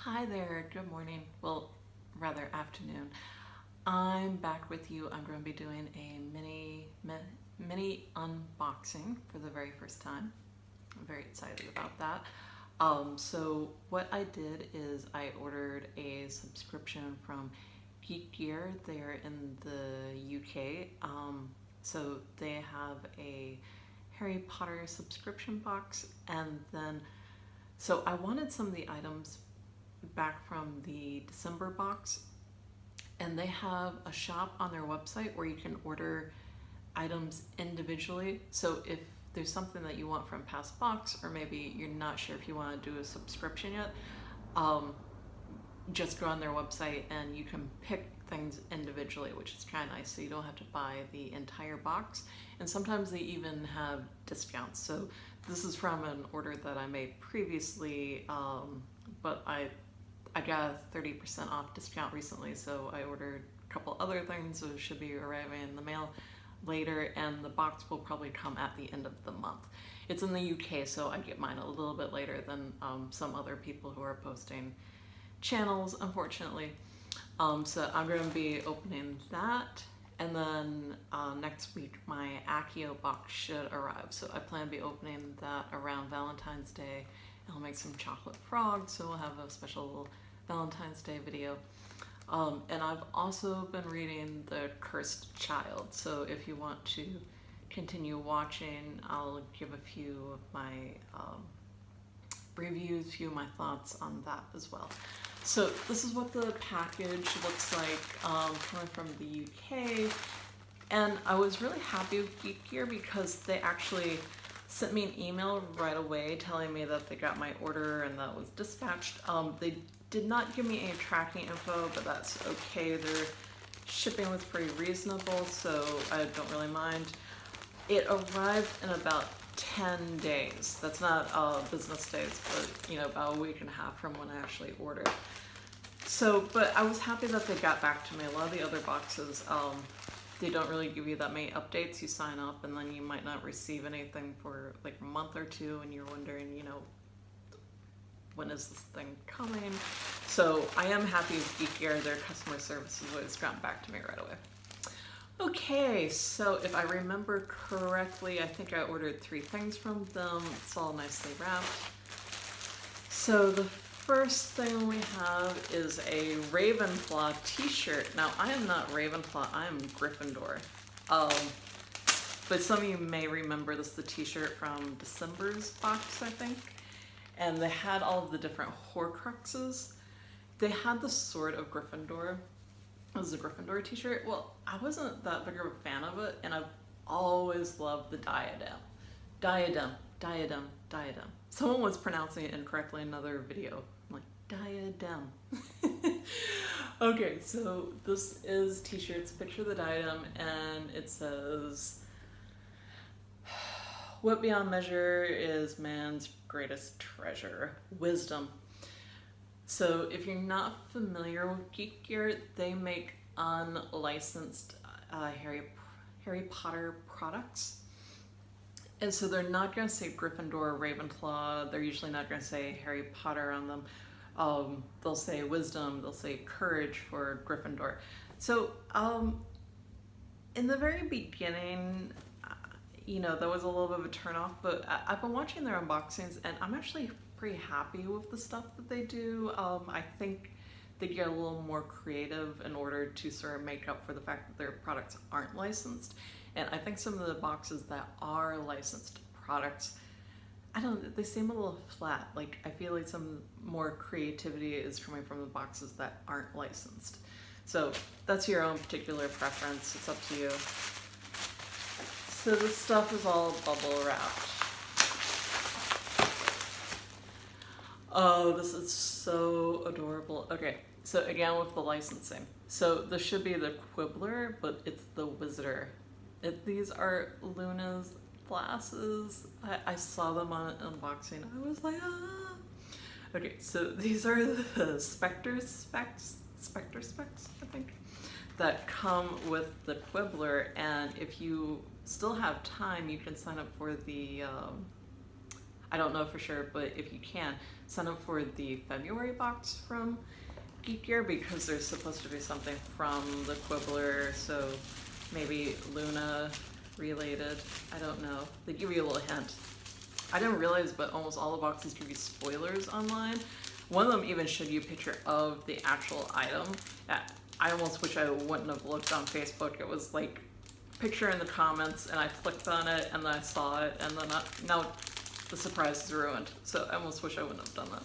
Hi there, good morning. Well, rather afternoon. I'm back with you. I'm going to be doing a mini unboxing for the very first time. I'm very excited about that. So what I did is I ordered a subscription from Geek Gear. They're in the UK. So they have a Harry Potter subscription box, and then so I wanted some of the items back from the December box, and they have a shop on their website where you can order items individually. So if there's something that you want from past box, or maybe you're not sure if you want to do a subscription yet, just go on their website and you can pick things individually, which is kind of nice, so you don't have to buy the entire box. And sometimes they even have discounts. So this is from an order that I made previously, but I got a 30% off discount recently, so I ordered a couple other things, so it should be arriving in the mail later, and the box will probably come at the end of the month. It's in the UK, so I get mine a little bit later than some other people who are posting channels, unfortunately. So I'm going to be opening that, and then next week my Accio box should arrive. So I plan to be opening that around Valentine's Day. I'll make some chocolate frogs, so we'll have a special little Valentine's Day video. And I've also been reading The Cursed Child, so if you want to continue watching, I'll give a few of my reviews, a few of my thoughts on that as well. So this is what the package looks like, coming from the UK, and I was really happy with Geek Gear because they actually sent me an email right away telling me that they got my order and that was dispatched. They did not give me any tracking info, but that's okay. Their shipping was pretty reasonable, so I don't really mind. It arrived in about 10 days. That's not business days, but about a week and a half from when I actually ordered. So, but I was happy that they got back to me. A lot of the other boxes, they don't really give you that many updates. You sign up and then you might not receive anything for like a month or two, and you're wondering, when is this thing coming? So I am happy with Geek Gear. Their customer service has always gotten back to me right away. Okay, so if I remember correctly, I think I ordered 3 things from them. It's all nicely wrapped. So the first thing we have is a Ravenclaw t-shirt. Now, I am not Ravenclaw, I am Gryffindor. But some of you may remember this, the t-shirt from December's box, I think. And they had all of the different Horcruxes. They had the Sword of Gryffindor. It was a Gryffindor t-shirt. Well, I wasn't that big of a fan of it, and I've always loved the diadem. Diadem, diadem, diadem. Someone was pronouncing it incorrectly in another video. I'm like, diadem. Okay, so this is t-shirts, picture the diadem, and it says, what beyond measure is man's greatest treasure? Wisdom. So if you're not familiar with Geek Gear, they make unlicensed Harry Potter products. And so they're not going to say Gryffindor or Ravenclaw. They're usually not going to say Harry Potter on them. They'll say wisdom, they'll say courage for Gryffindor. So in the very beginning, there was a little bit of a turnoff, but I've been watching their unboxings and I'm actually pretty happy with the stuff that they do. I think they get a little more creative in order to sort of make up for the fact that their products aren't licensed. And I think some of the boxes that are licensed products, I don't know, they seem a little flat. Like, I feel like some more creativity is coming from the boxes that aren't licensed. So that's your own particular preference, it's up to you. So this stuff is all bubble wrapped. Oh, this is so adorable. Okay, so again with the licensing. So this should be the Quibbler, but it's the Wizarder. These are Luna's glasses. I saw them on unboxing. I was like, ah. Okay, so these are the Spectre specs, I think, that come with the Quibbler, and if you still have time, you can sign up for the I don't know for sure, but if you can, sign up for the February box from Geek Gear, because there's supposed to be something from the Quibbler, so maybe Luna related. I don't know. They give you a little hint. I didn't realize, but almost all the boxes give you spoilers online. One of them even showed you a picture of the actual item. I almost wish I wouldn't have looked on Facebook. It was like picture in the comments, and I clicked on it, and then I saw it, and then now the surprise is ruined. So I almost wish I wouldn't have done that.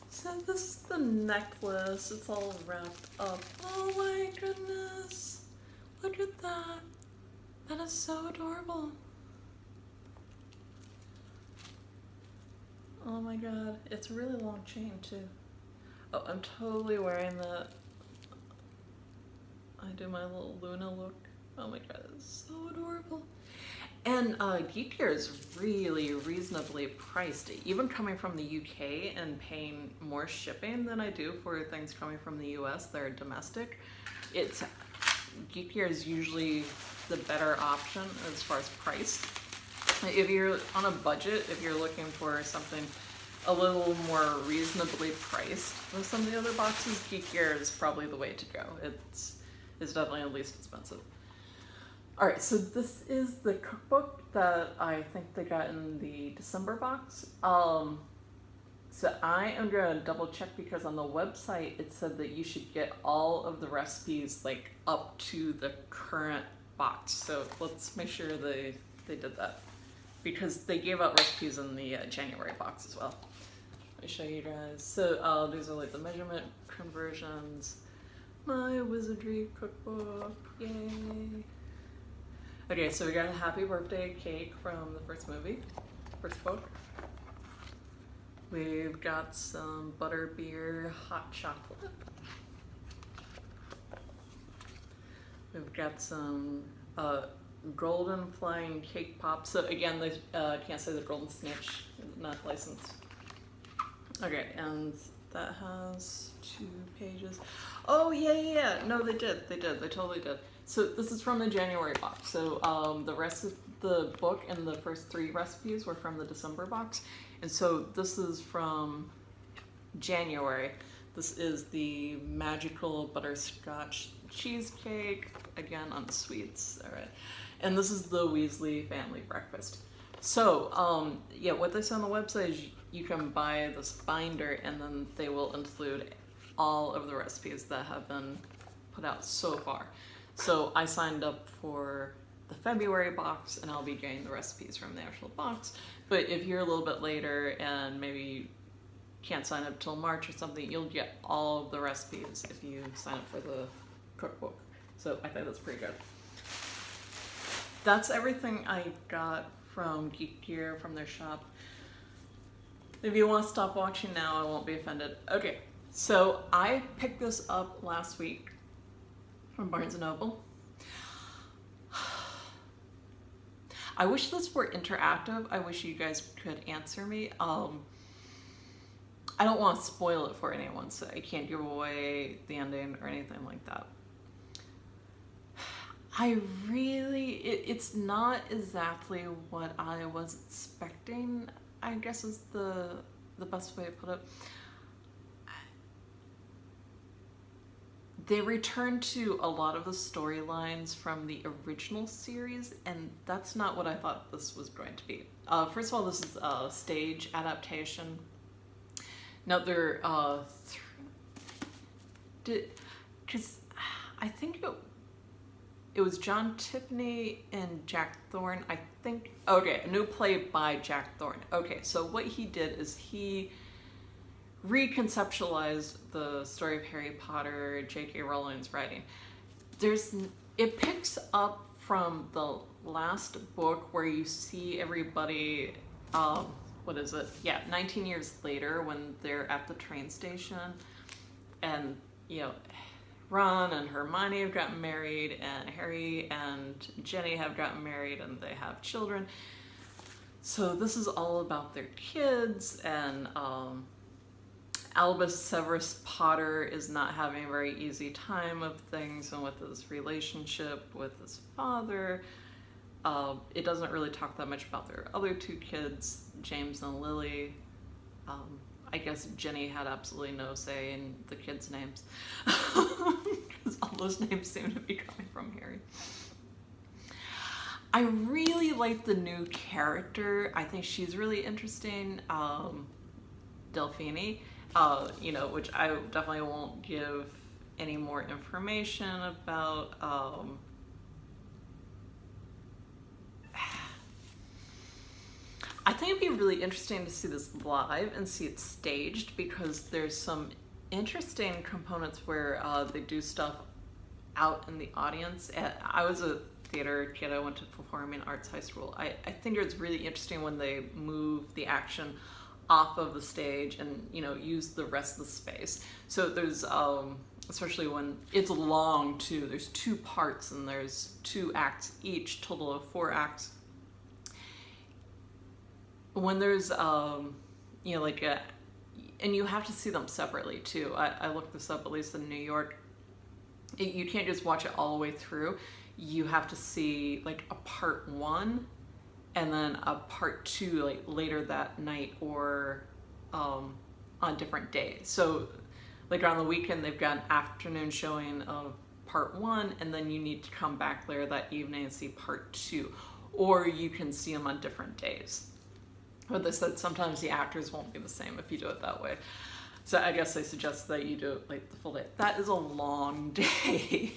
So this is the necklace. It's all wrapped up. Oh my goodness. Look at that. That is so adorable. Oh my god. It's a really long chain too. Oh, I'm totally wearing that. I do my little Luna look. Oh my god, it's so adorable. And Geek Gear is really reasonably priced, even coming from the UK and paying more shipping than I do for things coming from the US that are domestic. Geek Gear is usually the better option as far as price. If you're on a budget, if you're looking for something a little more reasonably priced than some of the other boxes, Geek Gear is probably the way to go. It's definitely the least expensive. Alright, so this is the cookbook that I think they got in the December box. So I am going to double check, because on the website it said that you should get all of the recipes like up to the current box. So let's make sure they did that, because they gave out recipes in the January box as well. Let me show you guys. So these are like the measurement conversions. My Wizardry cookbook, yay! Okay, so we got a happy birthday cake from the first book. We've got some butterbeer hot chocolate. We've got some golden flying cake pops. So again, they can't say the golden snitch, not licensed. Okay, and that has 2 pages. Oh yeah. No, they did. They totally did. So this is from the January box. So the rest of the book and the first 3 recipes were from the December box. And so this is from January. This is the magical butterscotch cheesecake, again on the sweets, all right. And this is the Weasley family breakfast. So yeah, what they say on the website is you can buy this binder, and then they will include all of the recipes that have been put out so far. So I signed up for the February box, and I'll be getting the recipes from the actual box. But if you're a little bit later and maybe can't sign up till March or something, you'll get all of the recipes if you sign up for the cookbook. So I think that's pretty good. That's everything I got from Geek Gear, from their shop. If you want to stop watching now, I won't be offended. Okay, so I picked this up last week from Barnes & Noble. I wish this were interactive. I wish you guys could answer me. I don't want to spoil it for anyone, so I can't give away the ending or anything like that. It's not exactly what I was expecting, I guess is the best way to put it. They returned to a lot of the storylines from the original series, and that's not what I thought this was going to be. First of all, this is a stage adaptation. Now they're because I think it was John Tiffany and Jack Thorne, I think. Okay, a new play by Jack Thorne. Okay, so what he did is he reconceptualized the story of Harry Potter, J.K. Rowling's writing. It picks up from the last book where you see everybody, 19 years later when they're at the train station, and Ron and Hermione have gotten married, and Harry and Jenny have gotten married, and they have children. So this is all about their kids, and Albus Severus Potter is not having a very easy time of things, and with his relationship with his father. It doesn't really talk that much about their other two kids, James and Lily. I guess Jenny had absolutely no say in the kids' names, because all those names seem to be coming from Harry. I really like the new character. I think she's really interesting, Delphine, you know, which I definitely won't give any more information about. I think it'd be really interesting to see this live and see it staged, because there's some interesting components where they do stuff out in the audience. I was a theater kid. I went to performing arts high school. I think it's really interesting when they move the action off of the stage and, you know, use the rest of the space. So there's especially when it's long too, there's 2 parts and there's 2 acts each, total of 4 acts. When there's you know, like and you have to see them separately too. I looked this up, at least in New York. You can't just watch it all the way through. You have to see like a part 1 and then a part 2 like later that night, or on different days. So like on the weekend they've got an afternoon showing of part 1, and then you need to come back later that evening and see part 2, or you can see them on different days. But they said sometimes the actors won't be the same if you do it that way. So I guess they suggest that you do it like the full day. That is a long day.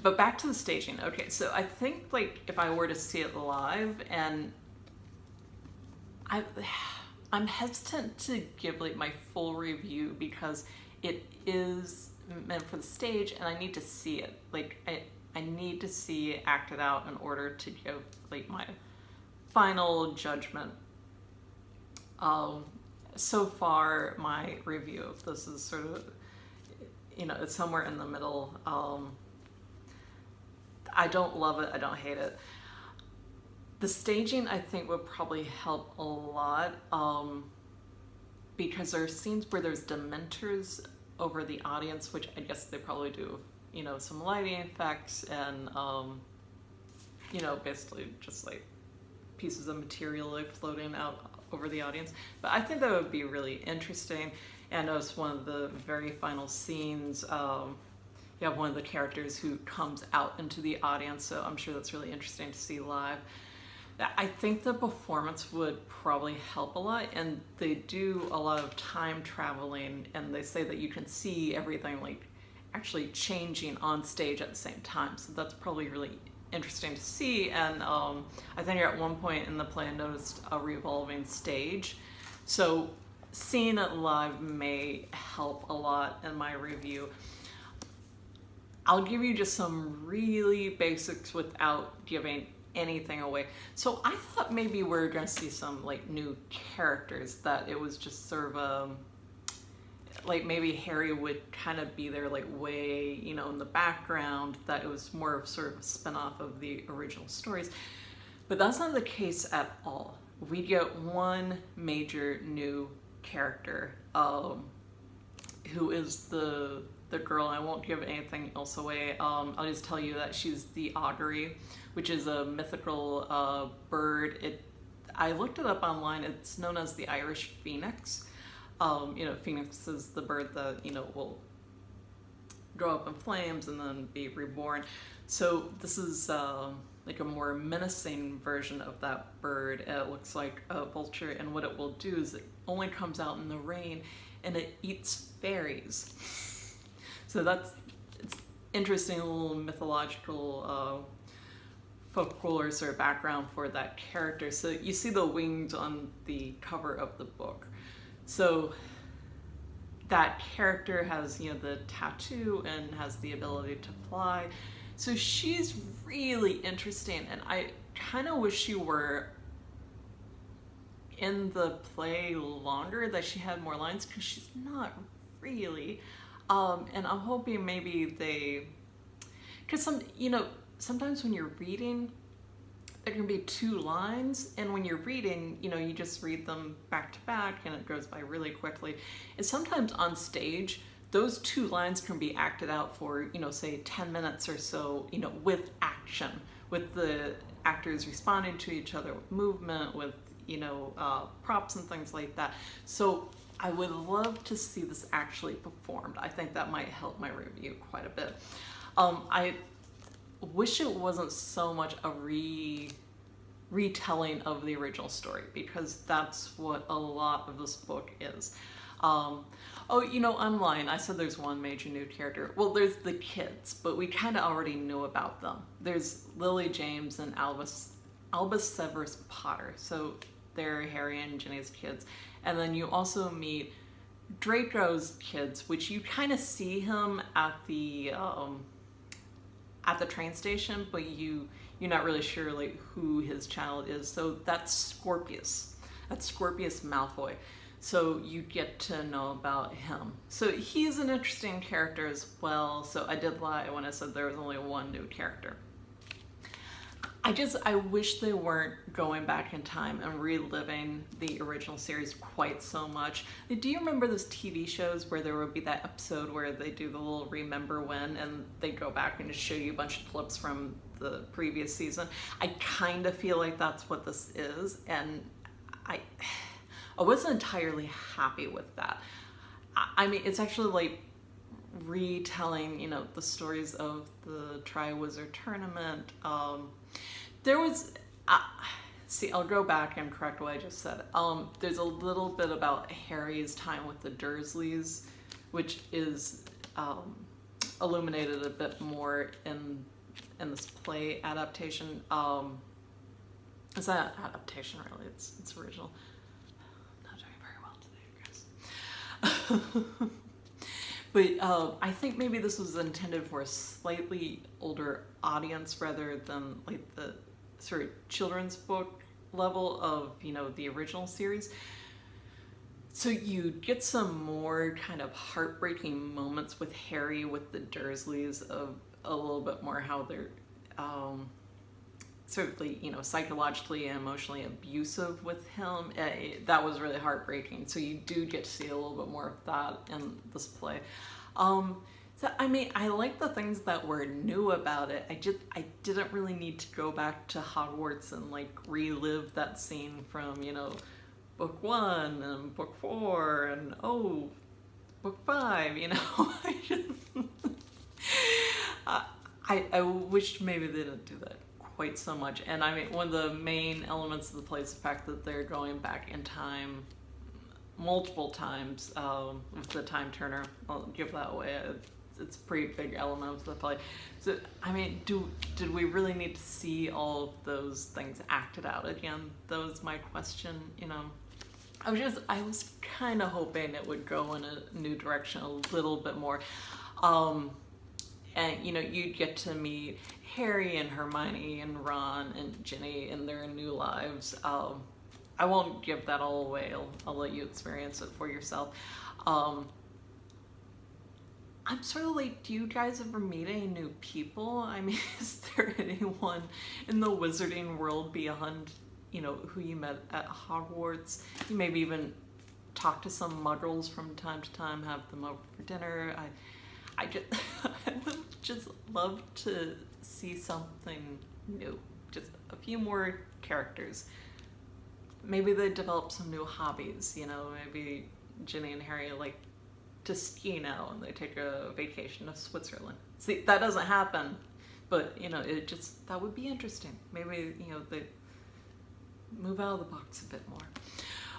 But back to the staging. Okay, so I think like if I were to see it live, and I'm hesitant to give like my full review, because it is meant for the stage and I need to see it. Like I need to see it acted out in order to give like my final judgment. So far my review of this is sort of, you know, it's somewhere in the middle. I don't love it, I don't hate it. The staging I think would probably help a lot, because there are scenes where there's dementors over the audience, which I guess they probably do, you know, some lighting effects and, you know, basically just like pieces of material like floating out over the audience. But I think that would be really interesting. And it's one of the very final scenes. You have one of the characters who comes out into the audience, so I'm sure that's really interesting to see live. I think the performance would probably help a lot, and they do a lot of time traveling, and they say that you can see everything like actually changing on stage at the same time, so that's probably really interesting to see. And I think at one point in the play I noticed a revolving stage, so seeing it live may help a lot in my review. I'll give you just some really basics without giving anything away. So I thought maybe we were gonna see some like new characters, that it was just sort of like maybe Harry would kind of be there like way, you know, in the background, that it was more of sort of a spin-off of the original stories. But that's not the case at all. We get one major new character, who is the girl. I won't give anything else away. I'll just tell you that she's the augury, which is a mythical bird. I looked it up online. It's known as the Irish phoenix. You know, phoenix is the bird that, you know, will grow up in flames and then be reborn. So this is like a more menacing version of that bird. It looks like a vulture, and what it will do is it only comes out in the rain and it eats fairies. So it's interesting, little mythological folklore sort of background for that character. So you see the wings on the cover of the book. So that character has, you know, the tattoo and has the ability to fly. So she's really interesting, and I kind of wish she were in the play longer, that she had more lines, because she's not really. And I'm hoping maybe because you know, sometimes when you're reading, there can be 2 lines, and when you're reading, you know, you just read them back to back and it goes by really quickly. And sometimes on stage, those 2 lines can be acted out for, you know, say 10 minutes or so, you know, with actors action, with the actors responding to each other with movement, with, you know, props and things like that. So I would love to see this actually performed. I think that might help my review quite a bit. I wish it wasn't so much a retelling of the original story, because that's what a lot of this book is. Oh, you know, I'm lying. I said there's one major new character. Well, there's the kids, but we kind of already knew about them. There's Lily James and Albus Severus Potter. So they're Harry and Ginny's kids. And then you also meet Draco's kids, which you kind of see him at the train station, but you're not really sure like who his child is. So that's Scorpius. That's Scorpius Malfoy. So you get to know about him. So he's an interesting character as well. So I did lie when I said there was only one new character. I wish they weren't going back in time and reliving the original series quite so much. Do you remember those TV shows where there would be that episode where they do the little remember when, and they go back and just show you a bunch of clips from the previous season? I kind of feel like that's what this is, and I wasn't entirely happy with that. I mean, it's actually like retelling, you know, the stories of the Tri-Wizard Tournament. There was, see, I'll go back and correct what I just said. There's a little bit about Harry's time with the Dursleys, which is illuminated a bit more in this play adaptation. It's not adaptation, really. It's original. I'm not doing very well today, guys. But I think maybe this was intended for a slightly older audience rather than like the sort of children's book level of, you know, the original series. So you get some more kind of heartbreaking moments with Harry, with the Dursleys, of a little bit more how they're certainly, you know, psychologically and emotionally abusive with him. That was really heartbreaking. So you do get to see a little bit more of that in this play. So I mean, I like the things that were new about it. I didn't really need to go back to Hogwarts and like relive that scene from, you know, book 1 and book 4 and book 5, you know. I wish maybe they didn't do that quite so much. And I mean, one of the main elements of the play is the fact that they're going back in time multiple times with the time turner. I'll give that away. It's a pretty big element of the play. So I mean, did we really need to see all of those things acted out again? That was my question, you know. I was kind of hoping it would go in a new direction a little bit more. And you know, you'd get to meet Harry and Hermione and Ron and Ginny in their new lives. I won't give that all away. I'll let you experience it for yourself. I'm sort of like, do you guys ever meet any new people? I mean, is there anyone in the wizarding world beyond, you know, who you met at Hogwarts? You maybe even talk to some muggles from time to time, have them over for dinner. I would just love to see something new. Just a few more characters. Maybe they develop some new hobbies, you know, maybe Ginny and Harry like to ski now and they take a vacation to Switzerland. See, that doesn't happen, but you know, that would be interesting. Maybe, you know, they move out of the box a bit more.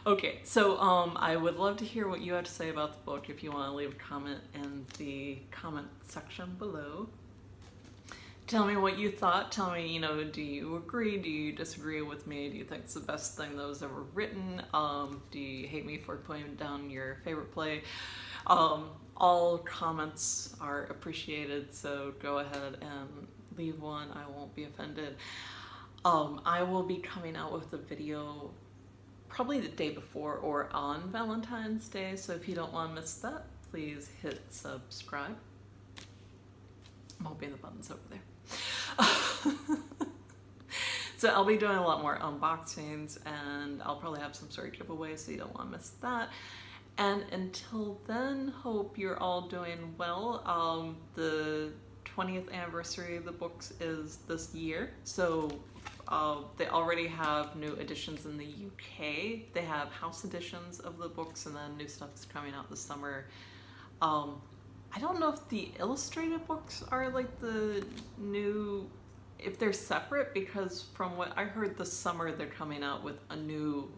Okay, so I would love to hear what you have to say about the book. If you want to leave a comment in the comment section below. Tell me what you thought. Tell me, you know, do you agree? Do you disagree with me? Do you think it's the best thing that was ever written? Do you hate me for putting down your favorite play? All comments are appreciated, so go ahead and leave one. I won't be offended. I will be coming out with a video probably the day before or on Valentine's Day, so if you don't want to miss that, please hit subscribe. I'm hoping the button's over there. So I'll be doing a lot more unboxings, and I'll probably have some sort of giveaway, so you don't want to miss that. And until then, hope you're all doing well. The 20th anniversary of the books is this year, so they already have new editions in the UK. They have house editions of the books, and then new stuff is coming out this summer. I don't know if the illustrated books are like the new, if they're separate, because from what I heard this summer they're coming out with a new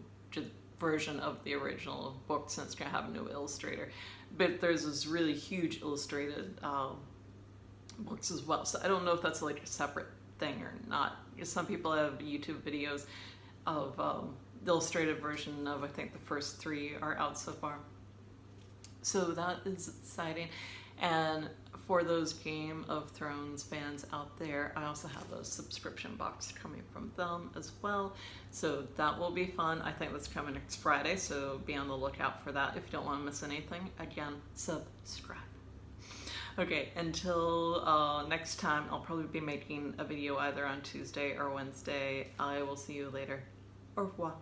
version of the original books, and it's going to have a new illustrator. But there's this really huge illustrated books as well, so I don't know if that's like a separate thing or not. Some people have YouTube videos of the illustrated version of, I think the first 3 are out so far. So that is exciting. And for those Game of Thrones fans out there, I also have a subscription box coming from them as well. So that will be fun. I think that's coming next Friday, so be on the lookout for that if you don't want to miss anything. Again, subscribe. Okay, until next time, I'll probably be making a video either on Tuesday or Wednesday. I will see you later. Au revoir.